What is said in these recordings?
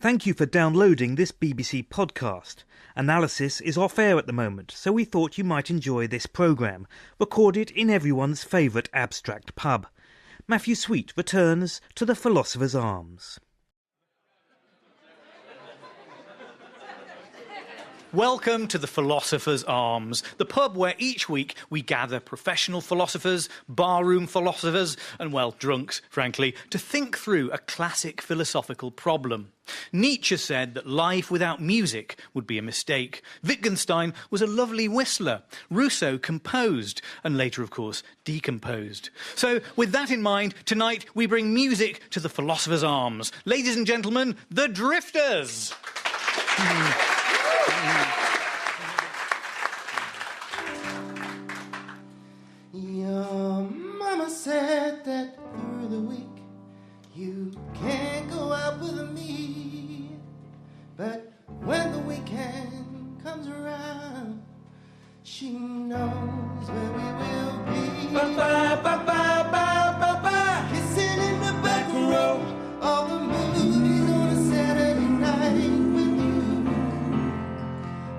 Thank you for downloading this BBC podcast. Analysis is off air at the moment, so we thought you might enjoy this programme, recorded in everyone's favourite abstract pub. Matthew Sweet returns to the Philosopher's Arms. Welcome to the Philosopher's Arms, the pub where each week we gather professional philosophers, barroom philosophers, and, well, drunks, frankly, to think through a classic philosophical problem. Nietzsche said that life without music would be a mistake. Wittgenstein was a lovely whistler. Rousseau composed, and later, of course, decomposed. So, with that in mind, tonight we bring music to the Philosopher's Arms. Ladies and gentlemen, the Drifters! Your mama said that through the week you can't go out with me, but when the weekend comes around, she knows where we will be. Ba-ba-ba-ba-ba-ba-ba. Kissing in the back row of the movies on a Saturday night with you,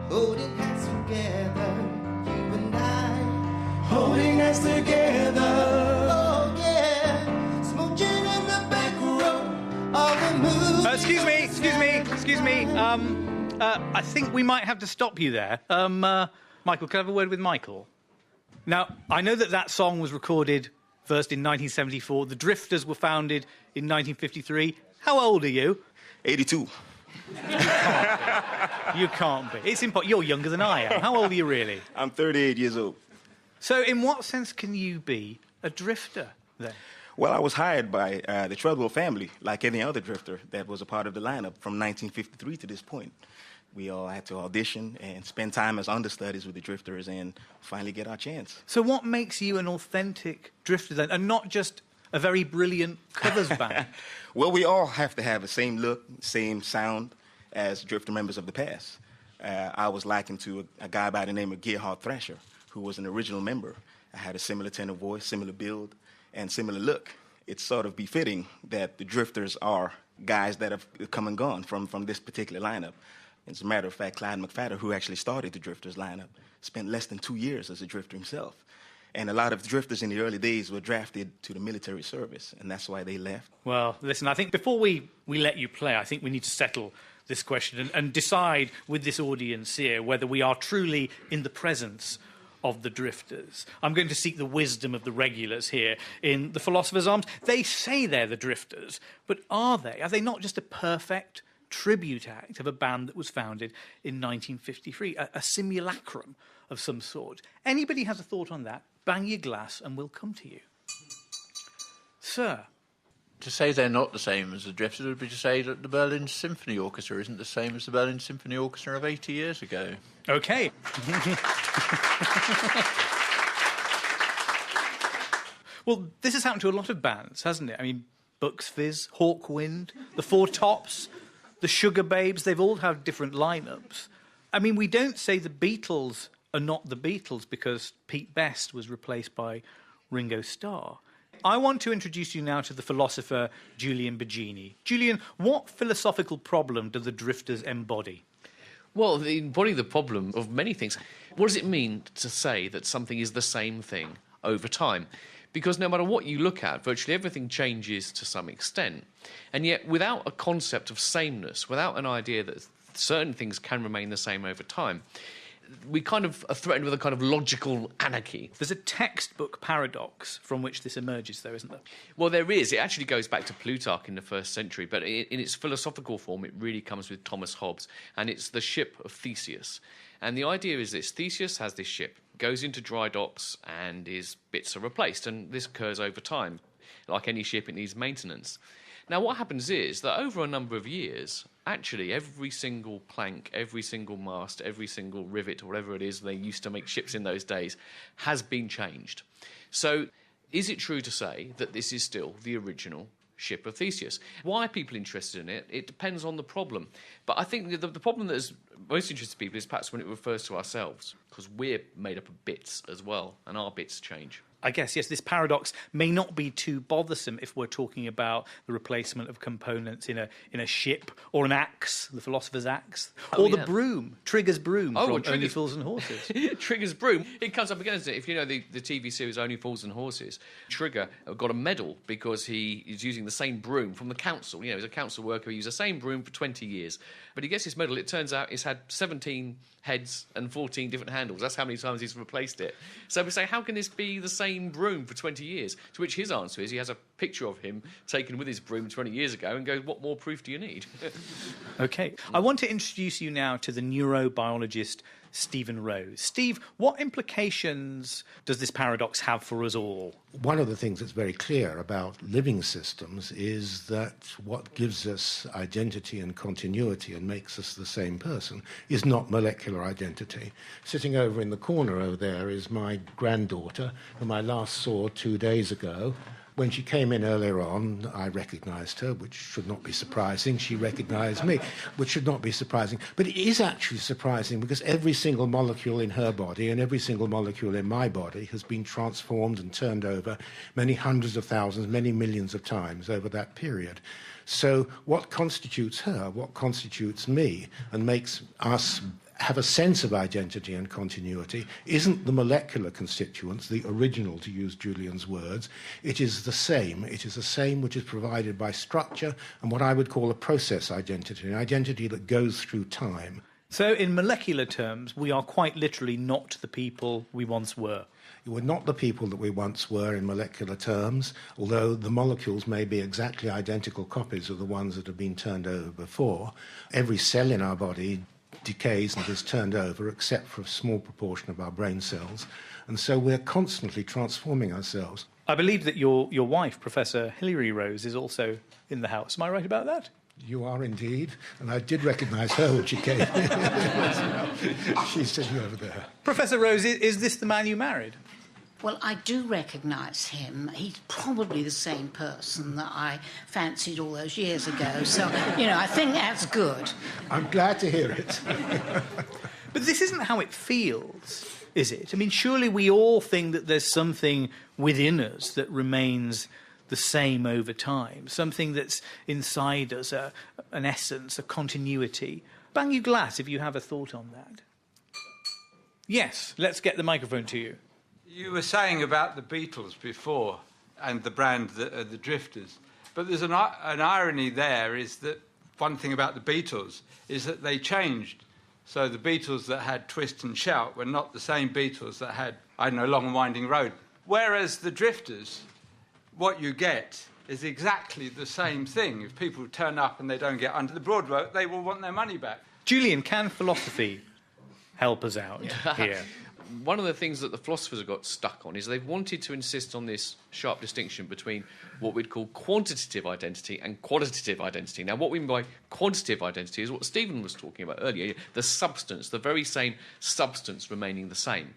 holding hands together, you and I, holding hands together. Oh yeah, smoking in the back row of the movie. Excuse me. I think we might have to stop you there. Michael, can I have a word with Michael? Now, I know that song was recorded first in 1974. The Drifters were founded in 1953. How old are you? 82. You can't be. It's impossible. You're younger than I am. How old are you really? I'm 38 years old. So in what sense can you be a drifter, then? Well, I was hired by the Treadwell family, like any other drifter that was a part of the lineup from 1953 to this point. We all had to audition and spend time as understudies with the Drifters and finally get our chance. So what makes you an authentic drifter, then, and not just a very brilliant covers band? Well, we all have to have the same look, same sound as drifter members of the past. I was likened to a guy by the name of Gerhard Thrasher, who was an original member. I had a similar tenor voice, similar build, and similar look. It's sort of befitting that the Drifters are guys that have come and gone from this particular lineup. As a matter of fact, Clyde McFadden, who actually started the Drifters lineup, spent less than 2 years as a drifter himself. And a lot of drifters in the early days were drafted to the military service, and that's why they left. Well, listen, I think before we let you play, I think we need to settle this question and decide with this audience here whether we are truly in the presence of the Drifters. I'm going to seek the wisdom of the regulars here in the Philosopher's Arms. They say they're the Drifters, but are they? Are they not just a perfect tribute act of a band that was founded in 1953, a simulacrum of some sort? Anybody has a thought on that? Bang your glass and we'll come to you. Sir? To say they're not the same as the Drifters would be to say that the Berlin Symphony Orchestra isn't the same as the Berlin Symphony Orchestra of 80 years ago. OK. Well, this has happened to a lot of bands, hasn't it? I mean, Bucks Fizz, Hawkwind, the Four Tops, the Sugar Babes, they've all had different lineups. I mean, we don't say the Beatles are not the Beatles because Pete Best was replaced by Ringo Starr. I want to introduce you now to the philosopher Julian Baggini. Julian, what philosophical problem do the Drifters embody? Well, they embody the problem of many things. What does it mean to say that something is the same thing over time? Because no matter what you look at, virtually everything changes to some extent. And yet, without a concept of sameness, without an idea that certain things can remain the same over time, we kind of are threatened with a kind of logical anarchy. There's a textbook paradox from which this emerges, though, isn't there? Well, there is. It actually goes back to Plutarch in the 1st century, but in its philosophical form, it really comes with Thomas Hobbes, and it's the ship of Theseus. And the idea is this: Theseus has this ship, goes into dry docks, and his bits are replaced, and this occurs over time. Like any ship, it needs maintenance. Now, what happens is that over a number of years, actually every single plank, every single mast, every single rivet, or whatever it is they used to make ships in those days, has been changed. So is it true to say that this is still the original ship of Theseus? Why are people interested in it? It depends on the problem. But I think the problem that is most interesting to people is perhaps when it refers to ourselves, because we're made up of bits as well, and our bits change. I guess, yes, this paradox may not be too bothersome if we're talking about the replacement of components in a ship, or an axe, the philosopher's axe, or the broom, Trigger's broom from Only Fools and Horses. Trigger's broom. It comes up against it. If you know the TV series Only Fools and Horses, Trigger got a medal because he is using the same broom from the council. You know, he's a council worker. He used the same broom for 20 years. But he gets his medal. It turns out it's had 17 heads and 14 different handles. That's how many times he's replaced it. So we say, how can this be the same broom for 20 years? To which his answer is he has a picture of him taken with his broom 20 years ago and goes, what more proof do you need? OK. I want to introduce you now to the neurobiologist Stephen Rose. Steve, what implications does this paradox have for us all? One of the things that's very clear about living systems is that what gives us identity and continuity and makes us the same person is not molecular identity. Sitting over in the corner over there is my granddaughter, whom I last saw 2 days ago. When she came in earlier on, I recognised her, which should not be surprising. She recognised me, which should not be surprising. But it is actually surprising because every single molecule in her body and every single molecule in my body has been transformed and turned over many hundreds of thousands, many millions of times over that period. So what constitutes her, what constitutes me, and makes us have a sense of identity and continuity isn't the molecular constituents, the original, to use Julian's words. It is the same. It is the same which is provided by structure and what I would call a process identity, an identity that goes through time. So in molecular terms, we are quite literally not the people we once were. We're not the people that we once were in molecular terms, although the molecules may be exactly identical copies of the ones that have been turned over before. Every cell in our body decays and is turned over, except for a small proportion of our brain cells. And so we're constantly transforming ourselves. I believe that your wife, Professor Hilary Rose, is also in the house. Am I right about that? You are indeed, and I did recognise her when she came. She's sitting over there. Professor Rose, is this the man you married? Well, I do recognise him. He's probably the same person that I fancied all those years ago. So, I think that's good. I'm glad to hear it. But this isn't how it feels, is it? I mean, surely we all think that there's something within us that remains the same over time, something that's inside us, an essence, a continuity. Bang your glass if you have a thought on that. Yes, let's get the microphone to you. You were saying about the Beatles before and the brand, the Drifters. But there's an irony there, is that one thing about the Beatles is that they changed. So the Beatles that had Twist and Shout were not the same Beatles that had, Long and Winding Road. Whereas the Drifters, what you get is exactly the same thing. If people turn up and they don't get under the boardwalk, they will want their money back. Julian, can philosophy help us out here? One of the things that the philosophers have got stuck on is they've wanted to insist on this sharp distinction between what we'd call quantitative identity and qualitative identity. Now, what we mean by quantitative identity is what Stephen was talking about earlier, the substance, the very same substance remaining the same.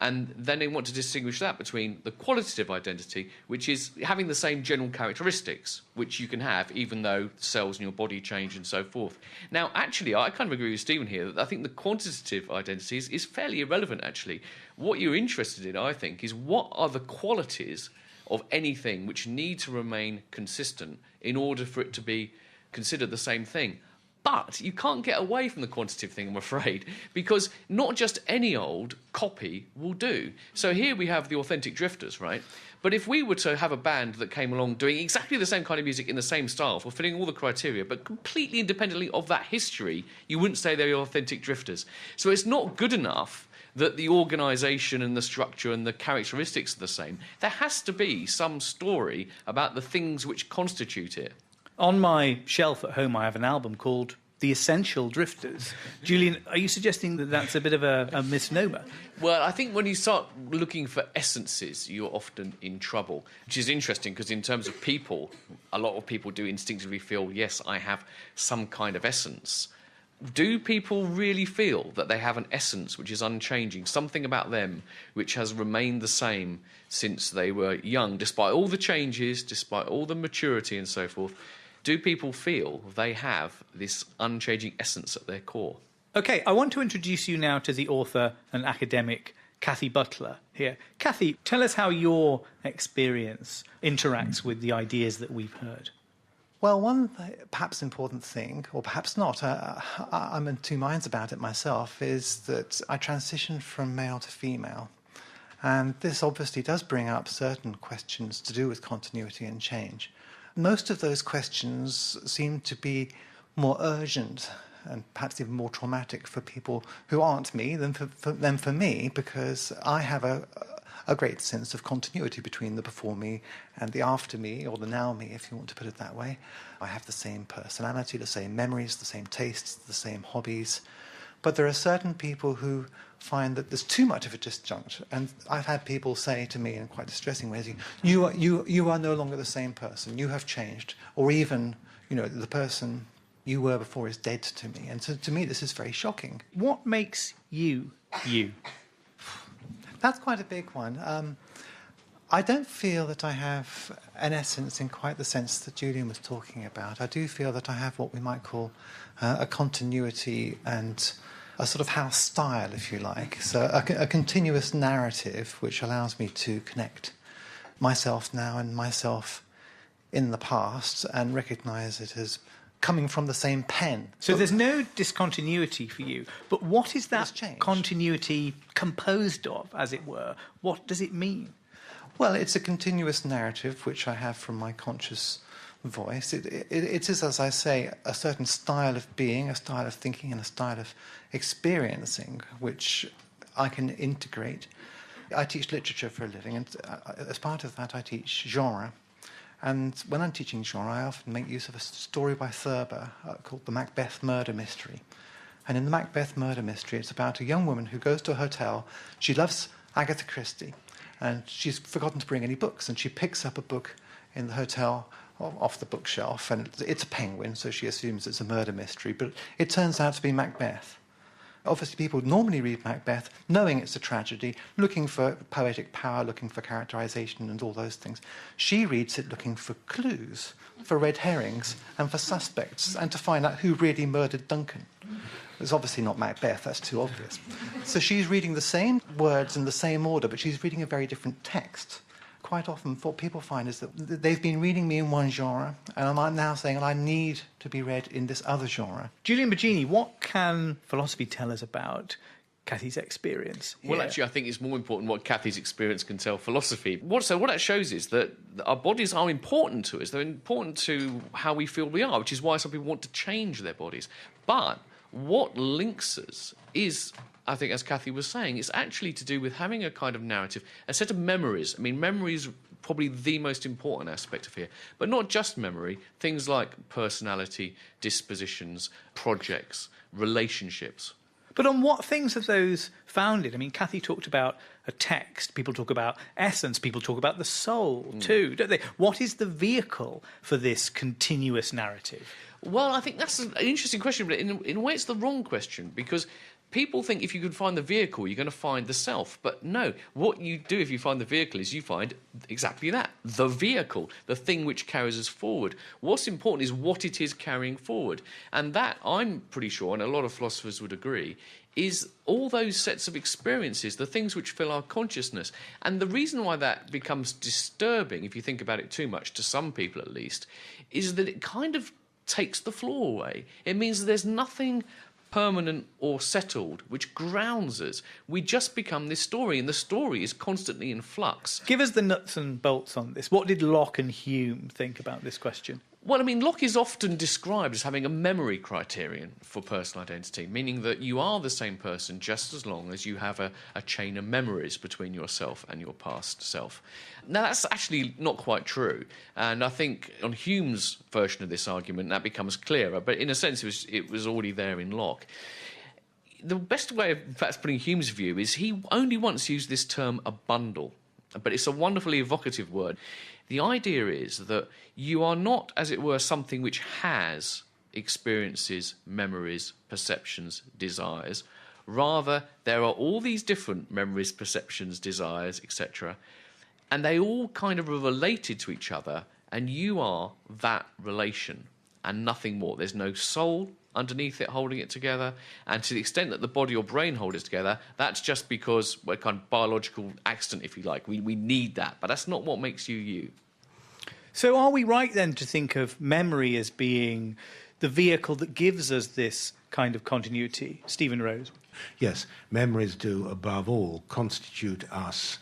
And then they want to distinguish that between the qualitative identity, which is having the same general characteristics, which you can have even though cells in your body change and so forth. Now, actually, I kind of agree with Stephen here that I think the quantitative identity is fairly irrelevant, actually. What you're interested in, I think, is what are the qualities of anything which need to remain consistent in order for it to be considered the same thing. But you can't get away from the quantitative thing, I'm afraid, because not just any old copy will do. So here we have the authentic Drifters, right? But if we were to have a band that came along doing exactly the same kind of music in the same style, fulfilling all the criteria, but completely independently of that history, you wouldn't say they're authentic Drifters. So it's not good enough that the organisation and the structure and the characteristics are the same. There has to be some story about the things which constitute it. On my shelf at home, I have an album called The Essential Drifters. Julian, are you suggesting that that's a bit of a misnomer? Well, I think when you start looking for essences, you're often in trouble, which is interesting because in terms of people, a lot of people do instinctively feel, yes, I have some kind of essence. Do people really feel that they have an essence which is unchanging, something about them which has remained the same since they were young, despite all the changes, despite all the maturity and so forth? Do people feel they have this unchanging essence at their core? OK, I want to introduce you now to the author and academic Kathy Butler here. Kathy, tell us how your experience interacts with the ideas that we've heard. Well, one perhaps important thing, or perhaps not, I'm in two minds about it myself, is that I transitioned from male to female. And this obviously does bring up certain questions to do with continuity and change. Most of those questions seem to be more urgent and perhaps even more traumatic for people who aren't me than for me, because I have a great sense of continuity between the before me and the after me, or the now me, if you want to put it that way. I have the same personality, the same memories, the same tastes, the same hobbies. But there are certain people who find that there's too much of a disjunct. And I've had people say to me in quite distressing ways, you are no longer the same person, you have changed. Or even, the person you were before is dead to me. And to me, this is very shocking. What makes you, you? That's quite a big one. I don't feel that I have an essence in quite the sense that Julian was talking about. I do feel that I have what we might call a continuity and a sort of house style, if you like. So a continuous narrative which allows me to connect myself now and myself in the past and recognise it as coming from the same pen. So there's no discontinuity for you, but what is that changed. Continuity composed of, as it were? What does it mean? Well, it's a continuous narrative which I have from my conscious voice. It is, as I say, a certain style of being, a style of thinking, and a style of experiencing which I can integrate. I teach literature for a living, and as part of that I teach genre. And when I'm teaching genre, I often make use of a story by Thurber called The Macbeth Murder Mystery. And in The Macbeth Murder Mystery, it's about a young woman who goes to a hotel. She loves Agatha Christie, and she's forgotten to bring any books. And she picks up a book in the hotel off the bookshelf, and it's a penguin, so she assumes it's a murder mystery. But it turns out to be Macbeth. Obviously, people normally read Macbeth knowing it's a tragedy, looking for poetic power, looking for characterization and all those things. She reads it looking for clues, for red herrings and for suspects, and to find out who really murdered Duncan. It's obviously not Macbeth, that's too obvious. So she's reading the same words in the same order, but she's reading a very different text. Quite often what people find is that they've been reading me in one genre, and I'm now saying I need to be read in this other genre. Julian Baggini, what can philosophy tell us about Kathy's experience here? Well, actually, I think it's more important what Kathy's experience can tell philosophy. What that shows is that our bodies are important to us. They're important to how we feel we are, which is why some people want to change their bodies. But what links us is, I think, as Kathy was saying, it's actually to do with having a kind of narrative, a set of memories. I mean, memory is probably the most important aspect of here. But not just memory, things like personality, dispositions, projects, relationships. But on what things have those founded? I mean, Kathy talked about a text. People talk about essence. People talk about the soul, too, don't they? What is the vehicle for this continuous narrative? Well, I think that's an interesting question, but in a way it's the wrong question, because people think if you can find the vehicle, you're going to find the self. But no, what you do if you find the vehicle is you find exactly that, the vehicle, the thing which carries us forward. What's important is what it is carrying forward. And that, I'm pretty sure, and a lot of philosophers would agree, is all those sets of experiences, the things which fill our consciousness. And the reason why that becomes disturbing, if you think about it too much, to some people at least, is that it kind of takes the floor away. It means that there's nothing permanent or settled which grounds us. We just become this story, and the story is constantly in flux. Give us the nuts and bolts on this. What did Locke and Hume think about this question? Well, I mean, Locke is often described as having a memory criterion for personal identity, meaning that you are the same person just as long as you have a chain of memories between yourself and your past self. Now, that's actually not quite true, and I think on Hume's version of this argument that becomes clearer, but in a sense it was already there in Locke. The best way of perhaps putting Hume's view is he only once used this term, a bundle, but it's a wonderfully evocative word. The idea is that you are not, as it were, something which has experiences, memories, perceptions, desires. Rather, there are all these different memories, perceptions, desires, etc., and they all kind of are related to each other, and you are that relation and nothing more. There's no soul, underneath it holding it together. And to the extent that the body or brain hold it together, that's just because we're kind of biological accident, if you like. We need that, but that's not what makes you you. So are we right then to think of memory as being the vehicle that gives us this kind of continuity? Stephen Rose. Yes, memories do, above all, constitute us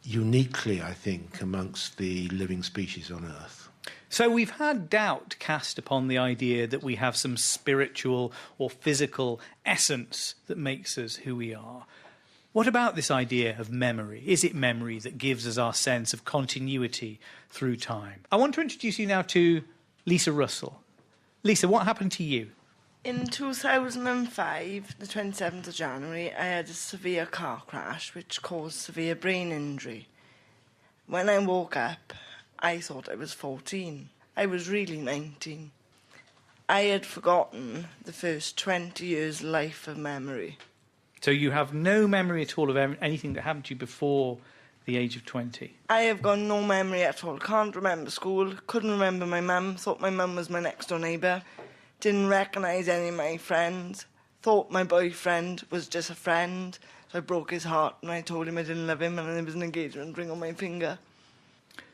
uniquely, I think, amongst the living species on Earth. So we've had doubt cast upon the idea that we have some spiritual or physical essence that makes us who we are. What about this idea of memory? Is it memory that gives us our sense of continuity through time? I want to introduce you now to Lisa Russell. Lisa, what happened to you? In 2005, the 27th of January, I had a severe car crash which caused severe brain injury. When I woke up, I thought I was 14. I was really 19. I had forgotten the first 20 years' life of memory. So you have no memory at all of anything that happened to you before the age of 20? I have got no memory at all. Can't remember school, couldn't remember my mum, thought my mum was my next door neighbour, didn't recognise any of my friends, thought my boyfriend was just a friend, so I broke his heart and I told him I didn't love him and there was an engagement ring on my finger.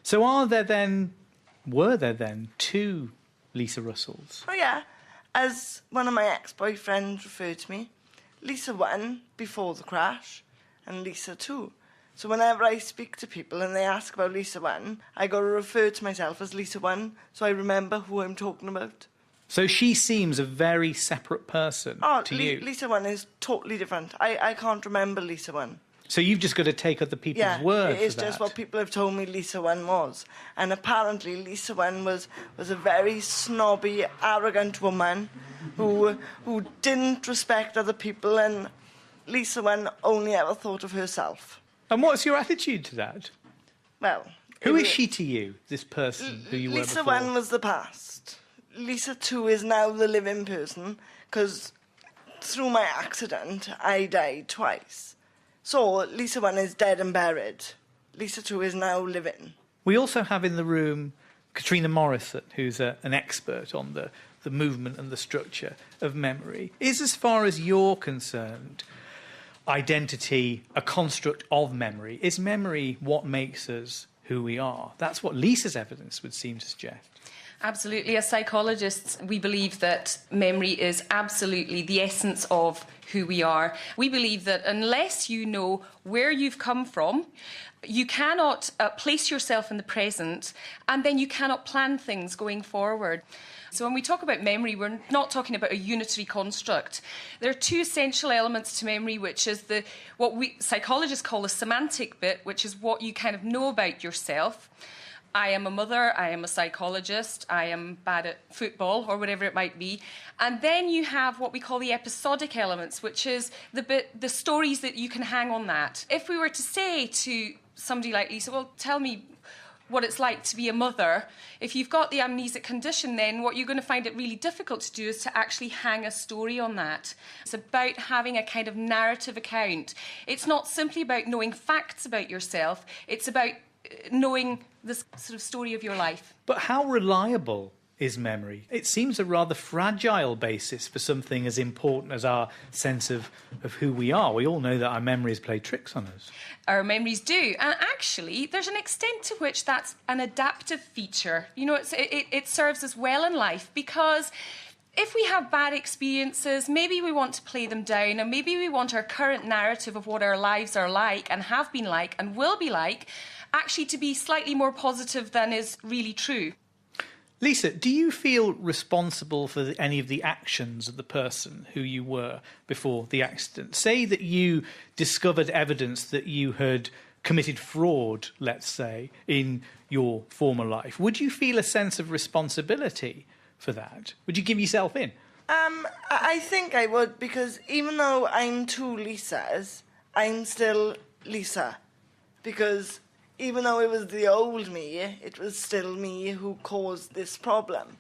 So were there then two Lisa Russells? Oh yeah, as one of my ex-boyfriends referred to me, Lisa 1 before the crash and Lisa 2. So whenever I speak to people and they ask about Lisa 1, I got to refer to myself as Lisa 1 so I remember who I'm talking about. So she seems a very separate person to you. Lisa 1 is totally different. I can't remember Lisa 1. So you've just got to take other people's word for that. Yeah, it's just what people have told me Lisa 1 was. And apparently Lisa 1 was a very snobby, arrogant woman who didn't respect other people, and Lisa 1 only ever thought of herself. And what's your attitude to that? Well... Who is she to you, this person who you were before? Lisa 1 was the past. Lisa 2 is now the living person, because through my accident, I died twice. So Lisa 1 is dead and buried. Lisa 2 is now living. We also have in the room Katrina Morrison, who's an expert on the movement and the structure of memory. Is, as far as you're concerned, identity a construct of memory? Is memory what makes us who we are? That's what Lisa's evidence would seem to suggest. Absolutely. As psychologists, we believe that memory is absolutely the essence of who we are. We believe that unless you know where you've come from, you cannot place yourself in the present, and then you cannot plan things going forward. So when we talk about memory, we're not talking about a unitary construct. There are two essential elements to memory, which is what we psychologists call the semantic bit, which is what you kind of know about yourself. I am a mother, I am a psychologist, I am bad at football, or whatever it might be. And then you have what we call the episodic elements, which is the stories that you can hang on that. If we were to say to somebody like Lisa, well, tell me what it's like to be a mother, if you've got the amnesic condition, then what you're going to find it really difficult to do is to actually hang a story on that. It's about having a kind of narrative account. It's not simply about knowing facts about yourself, it's about knowing this sort of story of your life. But how reliable is memory? It seems a rather fragile basis for something as important as our sense of who we are. We all know that our memories play tricks on us. Our memories do. And actually, there's an extent to which that's an adaptive feature. You know, it serves us well in life, because if we have bad experiences, maybe we want to play them down, and maybe we want our current narrative of what our lives are like and have been like and will be like actually to be slightly more positive than is really true. Lisa, do you feel responsible for any of the actions of the person who you were before the accident? Say that you discovered evidence that you had committed fraud, let's say, in your former life. Would you feel a sense of responsibility for that? Would you give yourself in? I think I would, because even though I'm two Lisas, I'm still Lisa. Because even though it was the old me, it was still me who caused this problem.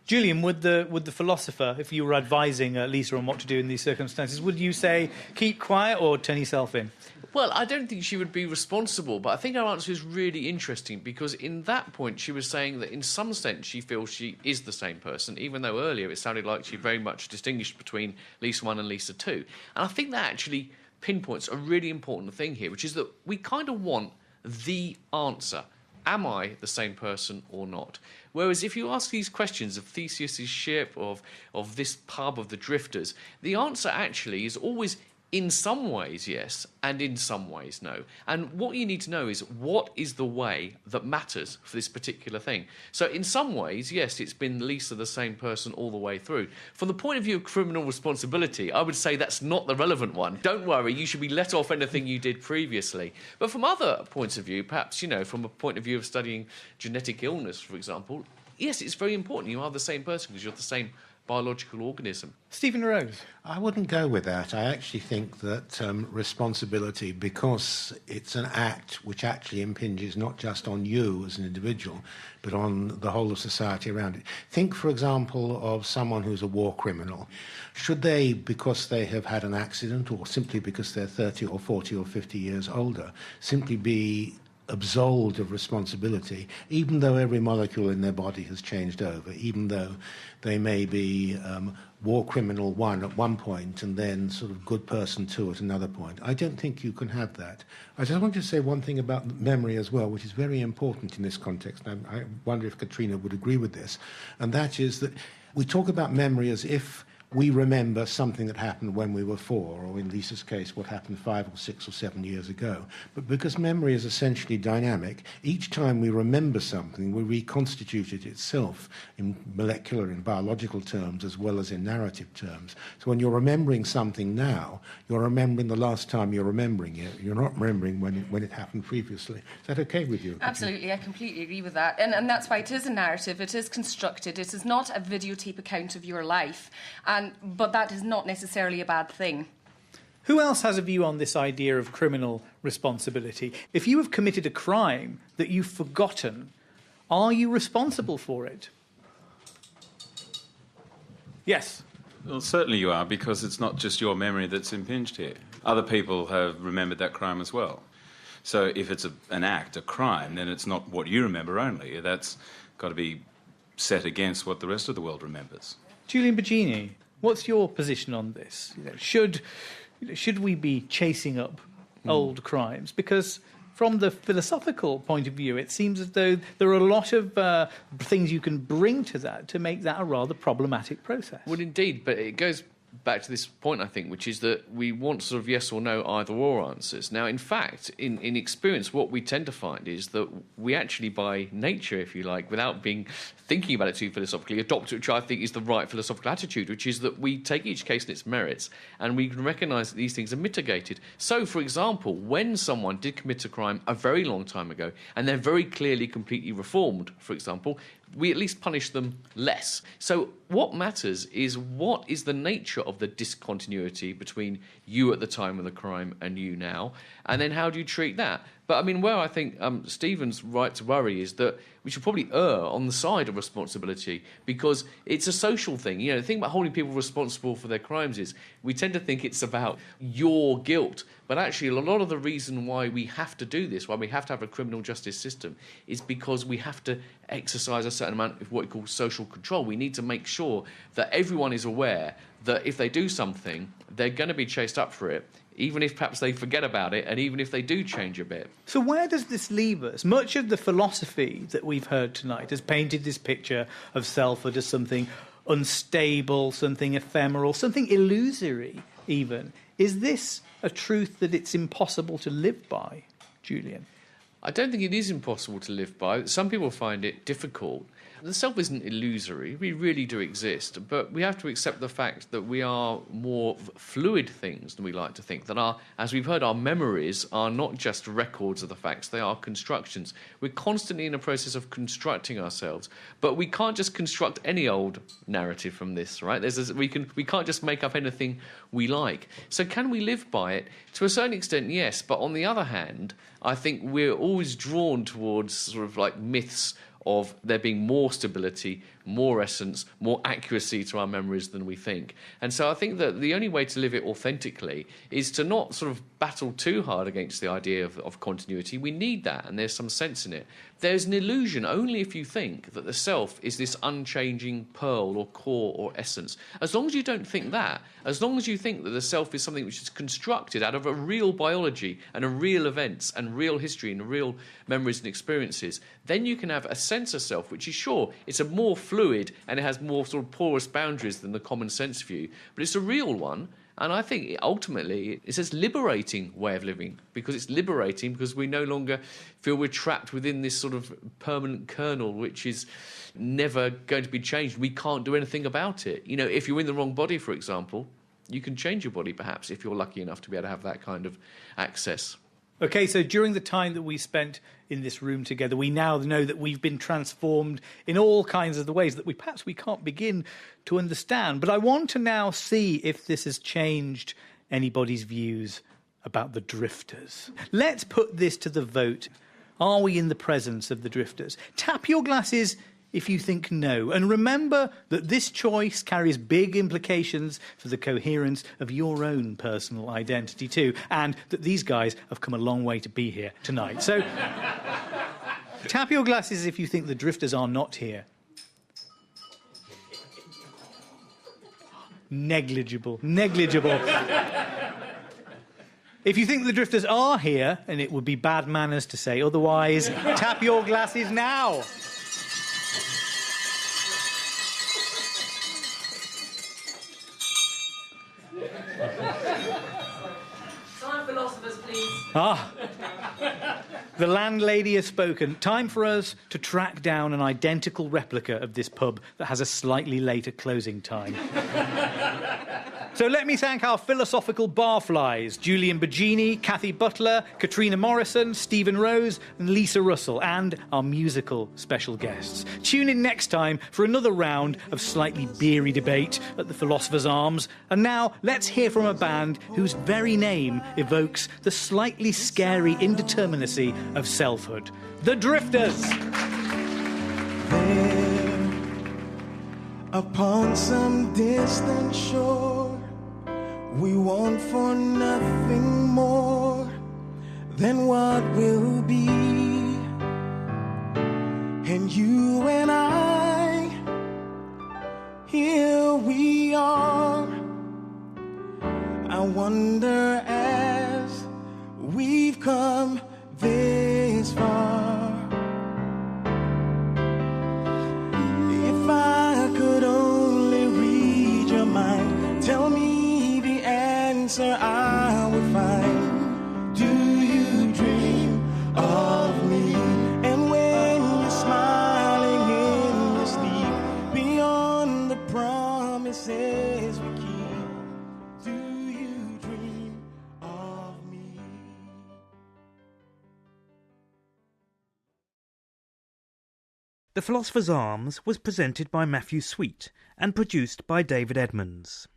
Julian, would the philosopher, if you were advising Lisa on what to do in these circumstances, would you say keep quiet or turn yourself in? Well, I don't think she would be responsible, but I think her answer is really interesting because in that point she was saying that in some sense she feels she is the same person, even though earlier it sounded like she very much distinguished between Lisa 1 and Lisa 2. And I think that actually pinpoints a really important thing here, which is that we kind of want the answer. Am I the same person or not? Whereas if you ask these questions of Theseus's ship, of this pub, of the drifters, the answer actually is always in some ways yes, and in some ways no. And what you need to know is what is the way that matters for this particular thing. So in some ways, yes, it's been Lisa the same person all the way through. From the point of view of criminal responsibility, I would say that's not the relevant one. Don't worry, you should be let off anything you did previously. But from other points of view, perhaps, from a point of view of studying genetic illness, for example, yes, it's very important you are the same person because you're the same biological organism. Stephen Rose. I wouldn't go with that. I actually think that responsibility, because it's an act which actually impinges not just on you as an individual, but on the whole of society around it. Think, for example, of someone who's a war criminal. Should they, because they have had an accident, or simply because they're 30 or 40 or 50 years older, simply be absolved of responsibility, even though every molecule in their body has changed over, even though they may be war criminal 1 at one point and then sort of good person 2 at another point? I don't think you can have that. I just want to say one thing about memory as well, which is very important in this context, and I wonder if Katrina would agree with this, and that is that we talk about memory as if we remember something that happened when we were 4, or in Lisa's case, what happened 5 or 6 or 7 years ago. But because memory is essentially dynamic, each time we remember something, we reconstitute it itself in molecular, in biological terms, as well as in narrative terms. So when you're remembering something now, you're remembering the last time you're remembering it. You're not remembering when it happened previously. Is that okay with you? Absolutely, I completely agree with that. And that's why it is a narrative, it is constructed, it is not a videotape account of your life. But that is not necessarily a bad thing. Who else has a view on this idea of criminal responsibility? If you have committed a crime that you've forgotten, are you responsible for it? Yes. Well, certainly you are, because it's not just your memory that's impinged here. Other people have remembered that crime as well. So if it's an act, a crime, then it's not what you remember only. That's got to be set against what the rest of the world remembers. Julian Baggini, what's your position on this? Should we be chasing up old crimes? Because from the philosophical point of view, it seems as though there are a lot of things you can bring to that to make that a rather problematic process. Well, indeed, but it goes back to this point, I think, which is that we want sort of yes or no, either or answers. Now, in fact, in experience, what we tend to find is that we actually, by nature, if you like, without thinking about it too philosophically, adopt it, which I think is the right philosophical attitude, which is that we take each case in its merits and we can recognise that these things are mitigated. So, for example, when someone did commit a crime a very long time ago and they're very clearly completely reformed, for example, we at least punish them less. So what matters is what is the nature of the discontinuity between you at the time of the crime and you now, and then how do you treat that? But I mean, where I think Stephen's right to worry is that we should probably err on the side of responsibility, because it's a social thing. The thing about holding people responsible for their crimes is we tend to think it's about your guilt. But actually, a lot of the reason why we have to do this, why we have to have a criminal justice system, is because we have to exercise a certain amount of what we call social control. We need to make sure that everyone is aware that if they do something, they're going to be chased up for it, even if perhaps they forget about it, and even if they do change a bit. So where does this leave us? Much of the philosophy that we've heard tonight has painted this picture of selfhood as something unstable, something ephemeral, something illusory even. Is this a truth that it's impossible to live by, Julian? I don't think it is impossible to live by. Some people find it difficult. The self isn't illusory. We really do exist. But we have to accept the fact that we are more fluid things than we like to think. That as we've heard, our memories are not just records of the facts. They are constructions. We're constantly in a process of constructing ourselves. But we can't just construct any old narrative from this, right? We can't just make up anything we like. So can we live by it? To a certain extent, yes. But on the other hand, I think we're always drawn towards sort of like myths of there being more stability, more essence, more accuracy to our memories than we think. And so I think that the only way to live it authentically is to not sort of battle too hard against the idea of continuity. We need that, and there's some sense in it. There's an illusion only if you think that the self is this unchanging pearl or core or essence. As long as you don't think that, as long as you think that the self is something which is constructed out of a real biology and a real events and real history and real memories and experiences, then you can have a sense of self which is, sure, it's a more fluid and it has more sort of porous boundaries than the common sense view, but it's a real one. And I think ultimately it's a liberating way of living, because it's liberating because we no longer feel we're trapped within this sort of permanent kernel which is never going to be changed. We can't do anything about it. You know, if you're in the wrong body, for example, you can change your body perhaps if you're lucky enough to be able to have that kind of access. OK, so during the time that we spent in this room together, we now know that we've been transformed in all kinds of the ways that we can't begin to understand. But I want to now see if this has changed anybody's views about the drifters. Let's put this to the vote. Are we in the presence of the drifters? Tap your glasses if you think no. And remember that this choice carries big implications for the coherence of your own personal identity too, and that these guys have come a long way to be here tonight. So tap your glasses if you think the drifters are not here. Negligible. If you think the drifters are here, and it would be bad manners to say otherwise, tap your glasses now. Philosophers, please. The landlady has spoken. Time for us to track down an identical replica of this pub that has a slightly later closing time. So let me thank our philosophical barflies, Julian Bagini, Kathy Butler, Katrina Morrison, Stephen Rose and Lisa Russell, and our musical special guests. Tune in next time for another round of slightly beery debate at the Philosopher's Arms. And now let's hear from a band whose very name evokes the slightly scary indeterminacy of selfhood. The Drifters. There, upon some distant shore, we want for nothing more than what will be. And you and I, here we are. I wonder as we've come this far, if I could only read your mind, tell me the answer I would find. Do you dream of me? And when you're smiling in your sleep, beyond the promises we keep, do you dream of me? The Philosopher's Arms was presented by Matthew Sweet and produced by David Edmonds.